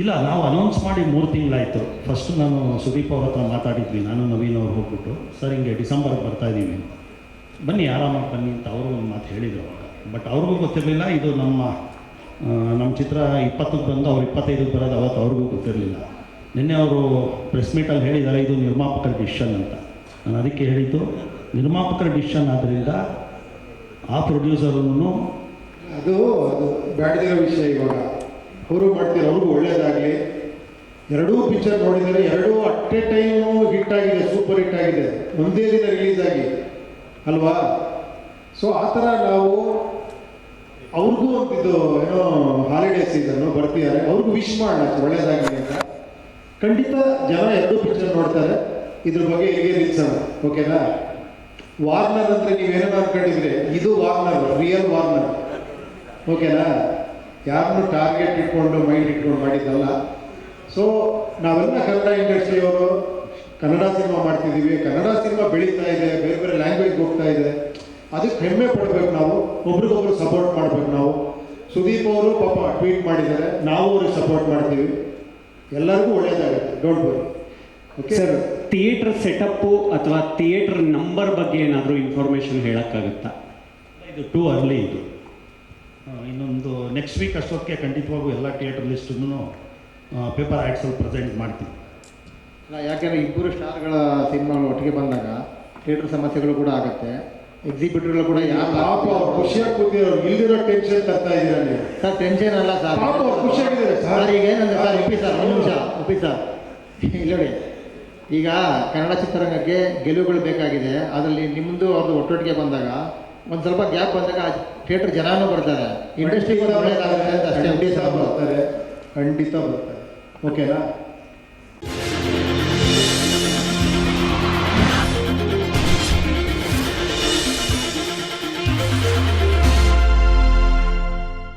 ಇಲ್ಲ, ನಾವು ಅನೌನ್ಸ್ ಮಾಡಿ 3 ತಿಂಗಳಾಯಿತು. ಫಸ್ಟ್ ನಾನು ಸುದೀಪ್ ಅವ್ರ ಹತ್ರ ಮಾತಾಡಿದ್ವಿ, ನಾನು ನವೀನ್ ಅವ್ರು ಹೋಗ್ಬಿಟ್ಟು, ಸರ್ ಹಿಂಗೆ ಡಿಸೆಂಬರ್ಗೆ ಬರ್ತಾಯಿದ್ದೀವಿ, ಬನ್ನಿ ಆರಾಮಾಗಿ ಬನ್ನಿ ಅಂತ ಅವರು ಒಂದು ಮಾತು ಹೇಳಿದರು ಅವಾಗ. ಬಟ್ ಅವ್ರಿಗೂ ಗೊತ್ತಿರಲಿಲ್ಲ ಇದು ನಮ್ಮ ಚಿತ್ರ 20ಕ್ಕೆ ಬಂದು ಅವ್ರು 25ಕ್ಕೆ ಬರೋದು, ಅವತ್ತು ಅವ್ರಿಗೂ ಗೊತ್ತಿರಲಿಲ್ಲ. ನಿನ್ನೆ ಅವರು ಪ್ರೆಸ್ ಮೀಟಲ್ಲಿ ಹೇಳಿದ್ದಾರೆ ಇದು ನಿರ್ಮಾಪಕರ ಡಿಸಿಷನ್ ಅಂತ. ನಾನು ಅದಕ್ಕೆ ಹೇಳಿದ್ದು ನಿರ್ಮಾಪಕರ ಡಿಸಿಷನ್ ಆದ್ದರಿಂದ ಆ ಪ್ರೊಡ್ಯೂಸರನ್ನು ಅದು ಬ್ಯಾಡದಿರೋ ವಿಷಯ. ಇವಾಗ ಅವರು ಮಾಡ್ತೀರ, ಅವ್ರಿಗೂ ಒಳ್ಳೇದಾಗಲಿ. ಎರಡೂ ಪಿಕ್ಚರ್ ನೋಡಿದರೆ ಎರಡೂ ಅಟ್ ಎ ಟೈಮು ಹಿಟ್ ಆಗಿದೆ, ಸೂಪರ್ ಹಿಟ್ ಆಗಿದೆ, ಒಂದೇ ದಿನ ರಿಲೀಸ್ ಆಗಿ ಅಲ್ವಾ. ಸೊ ಆ ಥರ ನಾವು ಅವ್ರಿಗೂ ಒಂದಿದ್ದು ಏನೋ ಹಾಲಿಡೇ ಸೀಸನ್ನು ಬರ್ತಿದ್ದಾರೆ, ಅವ್ರಿಗೂ ವಿಶ್ ಮಾಡೋಣ ಒಳ್ಳೇದಾಗಲಿ ಅಂತ. ಖಂಡಿತ ಜನ ಎರಡೂ ಪಿಕ್ಚರ್ ನೋಡ್ತಾರೆ, ಇದ್ರ ಬಗ್ಗೆ ಹೀಗೆ ನಿಲ್ಸೋಣ, ಓಕೆನಾ. ವಾರ್ನರ್ ಅಂದರೆ ನೀವೇನೋ ಅನ್ಕೊಂಡಿದ್ರೆ ಇದು ವಾರ್ನರ್, ರಿಯಲ್ ವಾರ್ನರ್, ಓಕೆನಾ. ಯಾರನ್ನು ಟಾರ್ಗೆಟ್ ಇಟ್ಕೊಂಡು ಮೈಂಡ್ ಇಟ್ಕೊಂಡು ಮಾಡಿದ್ದಲ್ಲ. ಸೊ ನಾವೆಲ್ಲ ಕನ್ನಡ ಇಂಡಸ್ಟ್ರಿಯವರು ಕನ್ನಡ ಸಿನಿಮಾ ಮಾಡ್ತಿದ್ದೀವಿ, ಕನ್ನಡ ಸಿನಿಮಾ ಬೆಳೀತಾ ಇದೆ, ಬೇರೆ ಬೇರೆ ಲ್ಯಾಂಗ್ವೇಜ್ಗೆ ಹೋಗ್ತಾ ಇದೆ, ಅದಕ್ಕೆ ಹೆಮ್ಮೆ ಪಡಬೇಕು ನಾವು, ಒಬ್ರಿಗೊಬ್ರು ಸಪೋರ್ಟ್ ಮಾಡಬೇಕು ನಾವು. ಸುದೀಪ್ ಅವರು ಪಾಪ ಟ್ವೀಟ್ ಮಾಡಿದ್ದಾರೆ, ನಾವು ಅವ್ರಿಗೆ ಸಪೋರ್ಟ್ ಮಾಡ್ತೀವಿ, ಎಲ್ಲರಿಗೂ ಒಳ್ಳೇದಾಗುತ್ತೆ, don't worry. Okay sir, theatre setup ಅಥವಾ ಥಿಯೇಟರ್ ನಂಬರ್ ಬಗ್ಗೆ ಏನಾದರೂ ಇನ್ಫಾರ್ಮೇಷನ್ ಹೇಳೋಕ್ಕಾಗುತ್ತಾ? ಇದು ಟೂ ಅರ್ಲಿ. ಇದು ಇನ್ನೊಂದು ನೆಕ್ಸ್ಟ್ ವೀಕ್ ಅಷ್ಟೊತ್ತಿಗೆ ಖಂಡಿತವಾಗೂ ಎಲ್ಲ ಥಿಯೇಟರ್ ಲಿಸ್ಟನ್ನು ಪೇಪರ್ ಆ್ಯಡ್ಸಲ್ಲಿ ಪ್ರೆಸೆಂಟ್ ಮಾಡ್ತೀವಿ. ಯಾಕೆಂದರೆ ಇಬ್ಬರು ಸ್ಟಾರ್ಗಳ ಸಿನಿಮಾಗಳು ಒಟ್ಟಿಗೆ ಬಂದಾಗ ಥಿಯೇಟರ್ ಸಮಸ್ಯೆಗಳು ಕೂಡ ಆಗುತ್ತೆ, ಎಕ್ಸಿಬಿಟರ್ಗಳು ಕೂಡ ಪಾಪ ಅವ್ರು ಖುಷಿಯಾಗಿ ಕೂತಿರೋರು, ಇಲ್ದಿರೋ ಟೆನ್ಷನ್ ತರ್ತಾ ಇದ್ದೀರಾ ನೀವು. ಸರ್ ಟೆನ್ಷನ್ ಅಲ್ಲ ಸರ್, ಪಾಪ ಅವ್ರು ಖುಷಿಯಾಗಿದ್ದಾರೆ ಸರ್. ಈಗ ಏನಂದ್ರೆ ಸರ್, ಒಪ್ಪಿ ಸರ್, ಒಂದು ನಿಮಿಷ ಒಪ್ಪಿ ಸರ್. ಇಲ್ಲಿ ನೋಡಿ, ಈಗ ಕನ್ನಡ ಚಿತ್ರರಂಗಕ್ಕೆ ಗೆಲುವುಗಳು ಬೇಕಾಗಿದೆ, ಅದರಲ್ಲಿ ನಿಮ್ಮದು ಅವ್ರದ್ದು ಒಟ್ಟೊಟ್ಟಿಗೆ ಬಂದಾಗ ಒಂದು ಸ್ವಲ್ಪ ಗ್ಯಾಪ್ ಬಂದಾಗ ಥಿಯೇಟರ್ ಜನನೂ ಬರ್ತಾರೆ, ಇಂಡಸ್ಟ್ರಿ ಕೂಡ ಒಳ್ಳೇದಾಗುತ್ತೆ ಅಂತ ಅಷ್ಟೇ. ಖಂಡಿತ ಬರ್ತಾರೆ, ಖಂಡಿತ ಬರ್ತಾರೆ, ಓಕೆನಾ.